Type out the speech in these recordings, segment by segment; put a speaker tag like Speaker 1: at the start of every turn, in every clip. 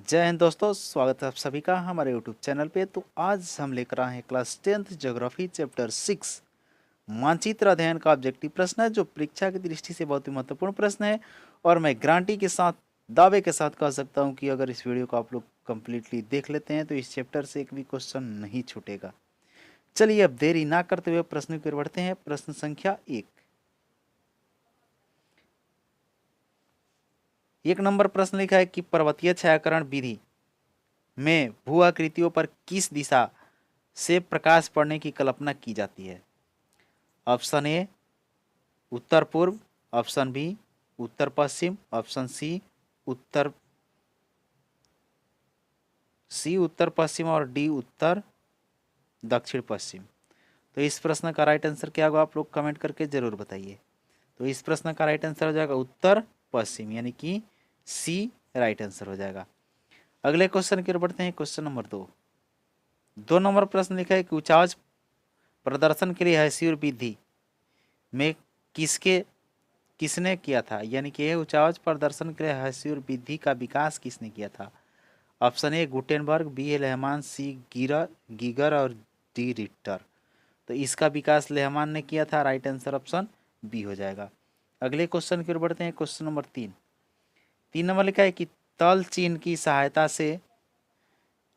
Speaker 1: जय हिंद दोस्तों, स्वागत है आप सभी का हमारे यूट्यूब चैनल पे। तो आज हम लेकर आए हैं क्लास 10th ज्योग्राफी चैप्टर 6 मानचित्र अध्ययन का ऑब्जेक्टिव प्रश्न है, जो परीक्षा की दृष्टि से बहुत ही महत्वपूर्ण प्रश्न है। और मैं गारंटी के साथ, दावे के साथ कह सकता हूं कि अगर इस वीडियो को आप लोग कंप्लीटली देख लेते हैं तो इस चैप्टर से एक भी क्वेश्चन नहीं छूटेगा। चलिए अब देरी ना करते हुए प्रश्न की ओर बढ़ते हैं। प्रश्न संख्या 1 नंबर प्रश्न लिखा है कि पर्वतीय छायाकरण विधि में भू आकृतियों पर किस दिशा से प्रकाश पड़ने की कल्पना की जाती है। ऑप्शन ए उत्तर पूर्व, ऑप्शन बी उत्तर पश्चिम, ऑप्शन सी उत्तर पश्चिम और डी उत्तर दक्षिण पश्चिम। तो इस प्रश्न का राइट आंसर क्या होगा, आप लोग कमेंट करके जरूर बताइए। तो इस प्रश्न का राइट आंसर हो जाएगा उत्तर पश्चिम, यानी कि सी राइट आंसर हो जाएगा। अगले क्वेश्चन की ओर बढ़ते हैं। क्वेश्चन नंबर 2 नंबर प्रश्न लिखा है कि उचाज प्रदर्शन के लिए हैसीर विधि में किसने किया था, यानी कि यह उचाज प्रदर्शन के लिए हैसीर विधि का विकास किसने किया था। Option A Gutenberg, B A Lehmann, C Geiger और डी रिक्टर। तो इसका विकास लेहमान ने किया था। राइट आंसर ऑप्शन बी हो जाएगा। अगले क्वेश्चन की ओर बढ़ते हैं। क्वेश्चन नंबर 3 नंबर लिखा है कि तल चिन्ह की सहायता से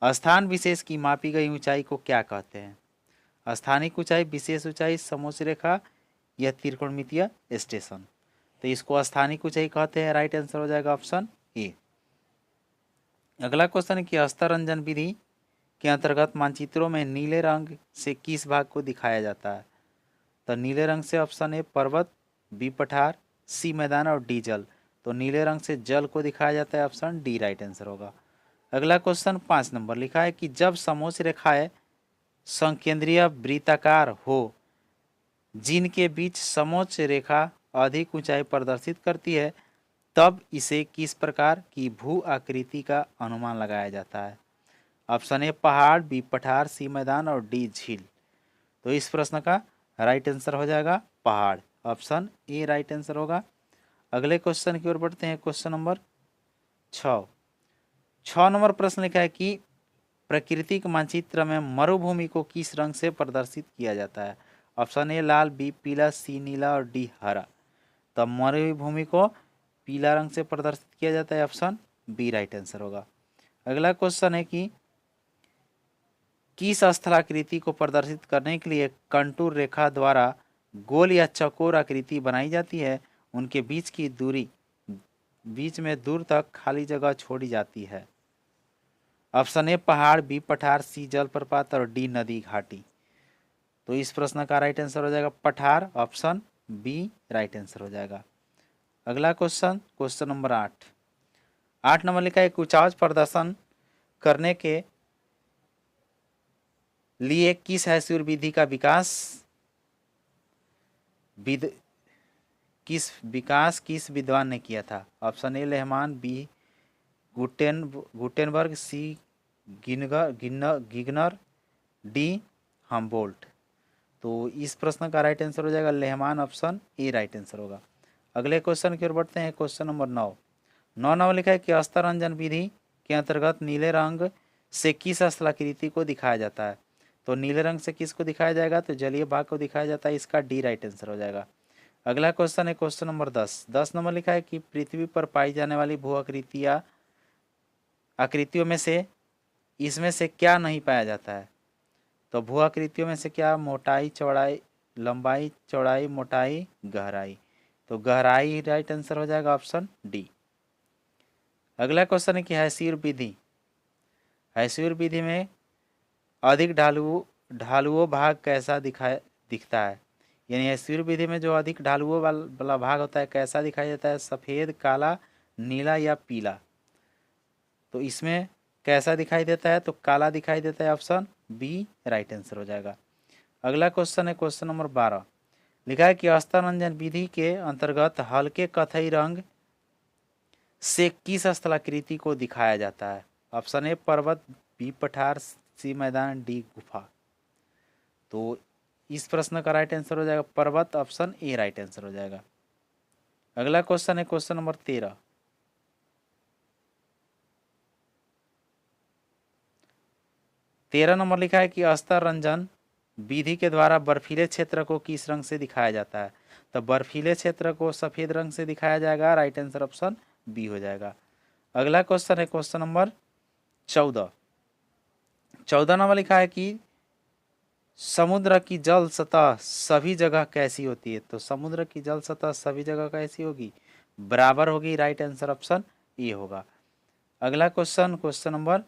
Speaker 1: स्थान विशेष की मापी गई ऊंचाई को क्या कहते हैं। स्थानिक ऊंचाई, विशेष ऊंचाई, समोच्च रेखा या त्रिकोणमितीय स्टेशन। तो इसको स्थानिक ऊंचाई कहते हैं। राइट आंसर हो जाएगा ऑप्शन ए। अगला क्वेश्चन है कि हस्तरंजन विधि के अंतर्गत मानचित्रों में नीले रंग से किस भाग को दिखाया जाता है। तो नीले रंग से ऑप्शन ए पर्वत, बी पठार, सी मैदान और डी जल। तो नीले रंग से जल को दिखाया जाता है। ऑप्शन डी राइट आंसर होगा। अगला क्वेश्चन 5 नंबर लिखा है कि जब समोच्च रेखाएं संकेंद्रीय वृत्ताकार हो, जिनके बीच समोच्च रेखा अधिक ऊंचाई प्रदर्शित करती है, तब इसे किस प्रकार की भू आकृति का अनुमान लगाया जाता है। ऑप्शन ए पहाड़, बी पठार, सी मैदान और डी झील। तो इस प्रश्न का राइट आंसर हो जाएगा पहाड़। ऑप्शन ए राइट आंसर होगा। अगले क्वेश्चन की ओर बढ़ते हैं। क्वेश्चन नंबर 6 नंबर प्रश्न लिखा है कि प्राकृतिक मानचित्र में मरुभूमि को किस रंग से प्रदर्शित किया जाता है। ऑप्शन ए लाल, बी पीला, सी नीला और डी हरा। तो मरुभूमि को पीला रंग से प्रदर्शित किया जाता है। ऑप्शन बी राइट आंसर होगा। अगला क्वेश्चन है कि किस स्थलाकृति को प्रदर्शित करने के लिए कंटूर रेखा द्वारा गोल या चौकोर आकृति बनाई जाती है, उनके बीच में दूर तक खाली जगह छोड़ी जाती है। ऑप्शन ए पहाड़, बी पठार, सी जलप्रपात और डी नदी घाटी। तो इस प्रश्न का राइट आंसर हो जाएगा पठार। ऑप्शन बी राइट आंसर हो जाएगा। अगला क्वेश्चन, क्वेश्चन नंबर 8 नंबर लिखा है कि उचाज प्रदर्शन करने के लिए किस हैसूर विधि का किस विद्वान ने किया था। Option A Lehmann, B Gutenberg, C गिगनर, डी हमबोल्ट। तो इस प्रश्न का राइट आंसर हो जाएगा Lehmann. Option A right answer होगा। अगले क्वेश्चन की ओर बढ़ते हैं। क्वेश्चन नंबर 9 नंबर लिखा है कि हस्तरंजन विधि के अंतर्गत नीले रंग से किस स्थलाकृति को दिखाया जाता है। तो नीले रंग से किसको दिखाया जाएगा, तो जलीय भाग को दिखाया जाता है। इसका डी राइट आंसर हो जाएगा। अगला क्वेश्चन है क्वेश्चन नंबर 10 नंबर लिखा है कि पृथ्वी पर पाई जाने वाली भू आकृतियों में से इसमें से क्या नहीं पाया जाता है। तो भू आकृतियों में से क्या, मोटाई, चौड़ाई, लंबाई, चौड़ाई, मोटाई, गहराई। तो गहराई राइट आंसर हो जाएगा। Option D. अगला क्वेश्चन है कि हैसूर विधि में अधिक ढालुओं भाग कैसा दिखता है। यानी हैसूर विधि में जो अधिक ढालुओं वाला भाग होता है कैसा दिखाई देता है, सफ़ेद, काला, नीला या पीला। तो इसमें कैसा दिखाई देता है, तो काला दिखाई देता है। ऑप्शन बी राइट आंसर हो जाएगा। अगला क्वेश्चन है क्वेश्चन नंबर 12 लिखा है कि हस्तरंजन विधि के अंतर्गत हल्के कथई रंग से किस स्थलाकृति को दिखाया जाता है। ऑप्शन ए पर्वत, बी पठार, सी मैदान, डी गुफा। तो इस प्रश्न का राइट आंसर हो जाएगा पर्वत। ऑप्शन ए राइट आंसर हो जाएगा। अगला क्वेश्चन है क्वेश्चन नंबर 13 13 नंबर लिखा है कि अस्तर रंजन विधि के द्वारा बर्फीले क्षेत्र को किस रंग से दिखाया जाता है। तो बर्फीले क्षेत्र को सफेद रंग से दिखाया जाएगा। राइट आंसर ऑप्शन बी हो जाएगा। अगला क्वेश्चन है क्वेश्चन नंबर 14। 14 नंबर लिखा है कि समुद्र की जल सतह सभी जगह कैसी होती है। तो समुद्र की जल सतह सभी जगह कैसी होगी, बराबर होगी। राइट आंसर ऑप्शन ए होगा। अगला क्वेश्चन क्वेश्चन नंबर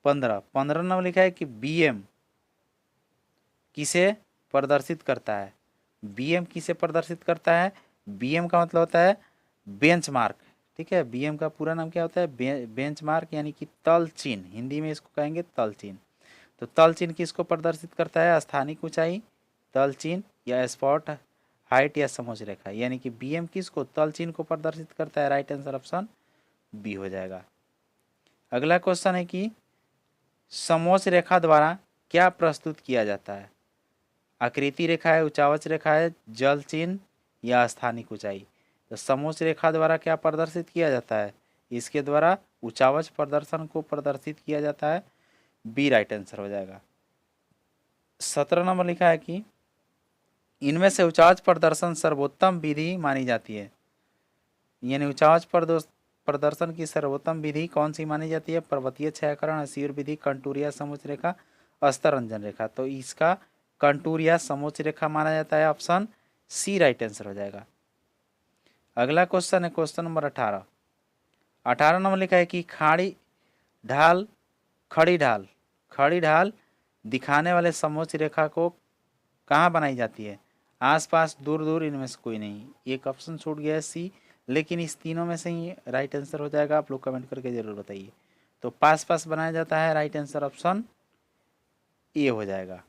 Speaker 1: 15। 15 नंबर लिखा है कि बीएम किसे प्रदर्शित करता है। बीएम किसे प्रदर्शित करता है। बीएम का मतलब होता है बेंचमार्क, ठीक है। बीएम का पूरा नाम क्या होता है, बेंचमार्क यानी कि तल चिन्ह, हिंदी में इसको कहेंगे तल चिन्ह। तो तल चिन्ह किसको प्रदर्शित करता है, स्थानिक ऊंचाई, तल चिन्ह या स्पॉट हाइट या समोच्च रेखा, यानी कि बीएम किसको, तल चिन्ह को प्रदर्शित करता है। राइट आंसर ऑप्शन बी हो जाएगा। अगला क्वेश्चन है कि समोच्च रेखा द्वारा क्या प्रस्तुत किया जाता है। आकृति रेखा है, उचावच रेखा है, जल चिन्ह या स्थानिक ऊंचाई। तो समोच्च रेखा द्वारा क्या प्रदर्शित किया जाता है, इसके द्वारा उचावच प्रदर्शन को प्रदर्शित किया जाता है। बी राइट आंसर हो जाएगा। 17 नंबर लिखा है कि इनमें से उचावच प्रदर्शन सर्वोत्तम विधि मानी जाती है। यानी उचावच प्रदर्शन की सर्वोत्तम विधि कौन सी मानी जाती है, पर्वतीय छायाकरण, हसीर विधि, कंटूर या समोच्च रेखा, अस्तर रंजन रेखा। तो इसका कंटूर या समोच्च रेखा माना जाता है। ऑप्शन सी राइट आंसर हो जाएगा। अगला क्वेश्चन है क्वेश्चन नंबर 18। 18 नंबर लिखा है कि खड़ी ढाल दिखाने वाले समोच्च रेखा को कहाँ बनाई जाती है, आसपास, दूर दूर, इनमें से कोई नहीं। एक ऑप्शन छूट गया है सी, लेकिन इस तीनों में से ही राइट आंसर हो जाएगा। आप लोग कमेंट करके जरूर बताइए। तो पास पास बनाया जाता है। राइट आंसर ऑप्शन ए हो जाएगा।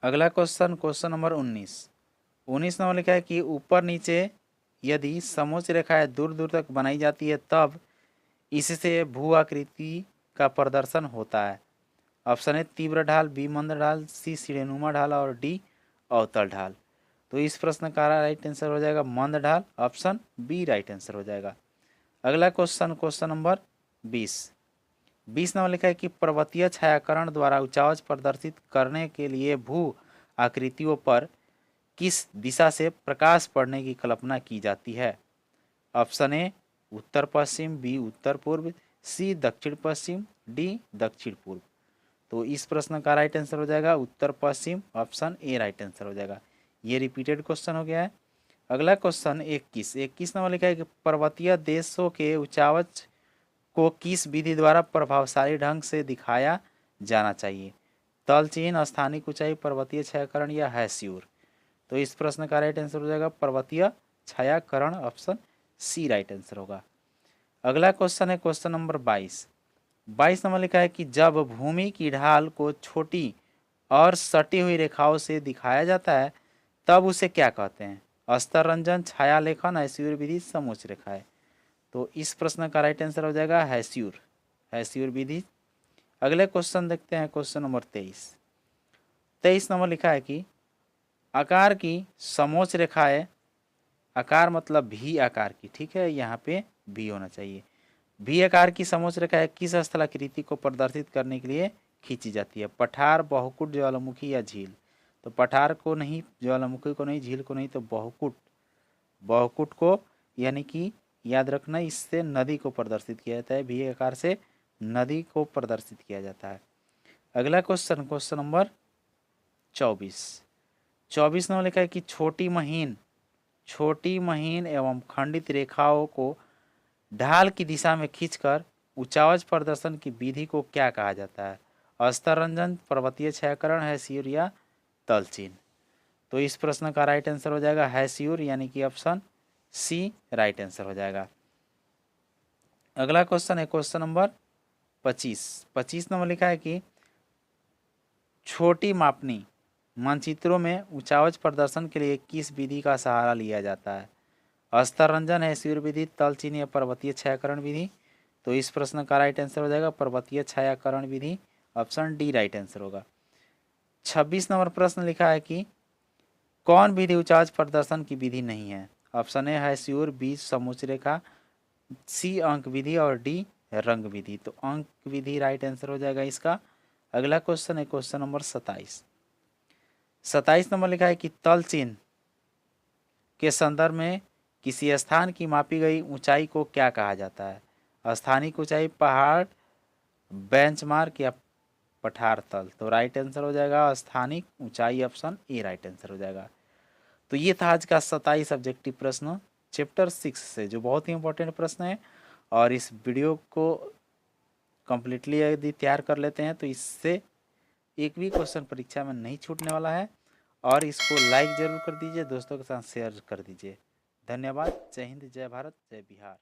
Speaker 1: अगला क्वेश्चन क्वेश्चन नंबर 19। 19 नंबर लिखा है कि ऊपर नीचे यदि समोच्च रेखाएं दूर दूर तक बनाई जाती है तब इससे भू आकृति का प्रदर्शन होता है। ऑप्शन है तीव्र ढाल, बी मंद ढाल, सी सीढ़ीनुमा ढाल और डी अवतल ढाल। तो इस प्रश्न का राइट आंसर हो जाएगा मंद ढाल। ऑप्शन बी राइट आंसर हो जाएगा। अगला क्वेश्चन क्वेश्चन नंबर 20। 20 नंबर लिखा है कि पर्वतीय छायाकरण द्वारा उचावच प्रदर्शित करने के लिए भू आकृतियों पर किस दिशा से प्रकाश पड़ने की कल्पना की जाती है। Option A Uttar Paschim, B उत्तर पूर्व, सी दक्षिण पश्चिम, डी दक्षिण पूर्व। तो इस प्रश्न का राइट आंसर हो जाएगा उत्तर पश्चिम। ऑप्शन ए राइट आंसर हो जाएगा। ये रिपीटेड क्वेश्चन हो गया है। अगला क्वेश्चन 21 नंबर लिखा है कि पर्वतीय देशों के उचावच को किस विधि द्वारा प्रभावशाली ढंग से दिखाया जाना चाहिए, तल चिन्ह, स्थानिक ऊंचाई, पर्वतीय छायाकरण या हैस्यूर। तो इस प्रश्न का राइट आंसर हो जाएगा पर्वतीय छायाकरण। ऑप्शन सी राइट आंसर होगा। अगला क्वेश्चन है क्वेश्चन नंबर 22। 22 नंबर लिखा है कि जब भूमि की ढाल को छोटी और सटी हुई रेखाओं से दिखाया जाता है तब उसे क्या कहते हैं, अस्तर रंजन, छाया लेखन, हैस्यूर विधि, समोच्च रेखाएं। तो इस प्रश्न का राइट आंसर हो जाएगा हैस्यूर विधि। अगले क्वेश्चन देखते हैं क्वेश्चन नंबर 23। 23 नंबर लिखा है कि आकार की समोच्च रेखाएं, आकार मतलब भी आकार की, ठीक है, यहाँ पे भी होना चाहिए। भी आकार की समोच्च रेखाएं किस स्थलाकृति को प्रदर्शित करने के लिए खींची जाती है, पठार, बहुकुट, ज्वालामुखी या झील। तो पठार को नहीं, ज्वालामुखी को नहीं, झील को नहीं, तो बहुकुट को, यानी कि याद रखना इससे नदी को प्रदर्शित किया जाता है। भी आकार से नदी को प्रदर्शित किया जाता है। अगला क्वेश्चन क्वेश्चन नंबर 24 नंबर लिखा है कि छोटी महीन एवं खंडित रेखाओं को ढाल की दिशा में खींचकर उचावच प्रदर्शन की विधि को क्या कहा जाता है, अस्तर रंजन, पर्वतीय छायाकरण, हैस्यूर या तल चिन्ह। तो इस प्रश्न का राइट आंसर हो जाएगा हैस्यूर, यानी कि ऑप्शन सी राइट आंसर हो जाएगा। अगला क्वेश्चन है क्वेश्चन नंबर 25 नंबर लिखा है कि छोटी मापनी मानचित्रों में उचावच प्रदर्शन के लिए किस विधि का सहारा लिया जाता है, अस्तर रंजन, हैस्यूर विधि, तल चिन्ह या पर्वतीय छायाकरण विधि। तो इस प्रश्न का राइट आंसर हो जाएगा पर्वतीय छायाकरण विधि। ऑप्शन डी राइट आंसर होगा। 26 नंबर प्रश्न लिखा है कि कौन विधि उचावच प्रदर्शन की विधि नहीं है। ऑप्शन ए हैस्यूर, बी समोच्च रेखा, सी अंक विधि और डी रंग विधि। तो अंक विधि राइट आंसर हो जाएगा इसका। अगला क्वेश्चन है क्वेश्चन नंबर 27। 27 नंबर लिखा है कि तल चिन्ह के संदर्भ में किसी स्थान की मापी गई ऊंचाई को क्या कहा जाता है? स्थानिक ऊंचाई, पहाड़, बेंचमार्क या पठार तल। तो राइट आंसर हो जाएगा स्थानिक ऊंचाई, ऑप्शन ए राइट आंसर हो जाएगा। तो ये था आज का 27 सब्जेक्टिव प्रश्न चैप्टर 6 से, जो बहुत ही इंपॉर्टेंट प्रश्न है। और इस वीडियो को कम्प्लीटली यदि तैयार कर लेते हैं तो इससे एक भी क्वेश्चन परीक्षा में नहीं छूटने वाला है। और इसको लाइक ज़रूर कर दीजिए, दोस्तों के साथ शेयर कर दीजिए। धन्यवाद। जय हिंद, जय भारत, जय बिहार।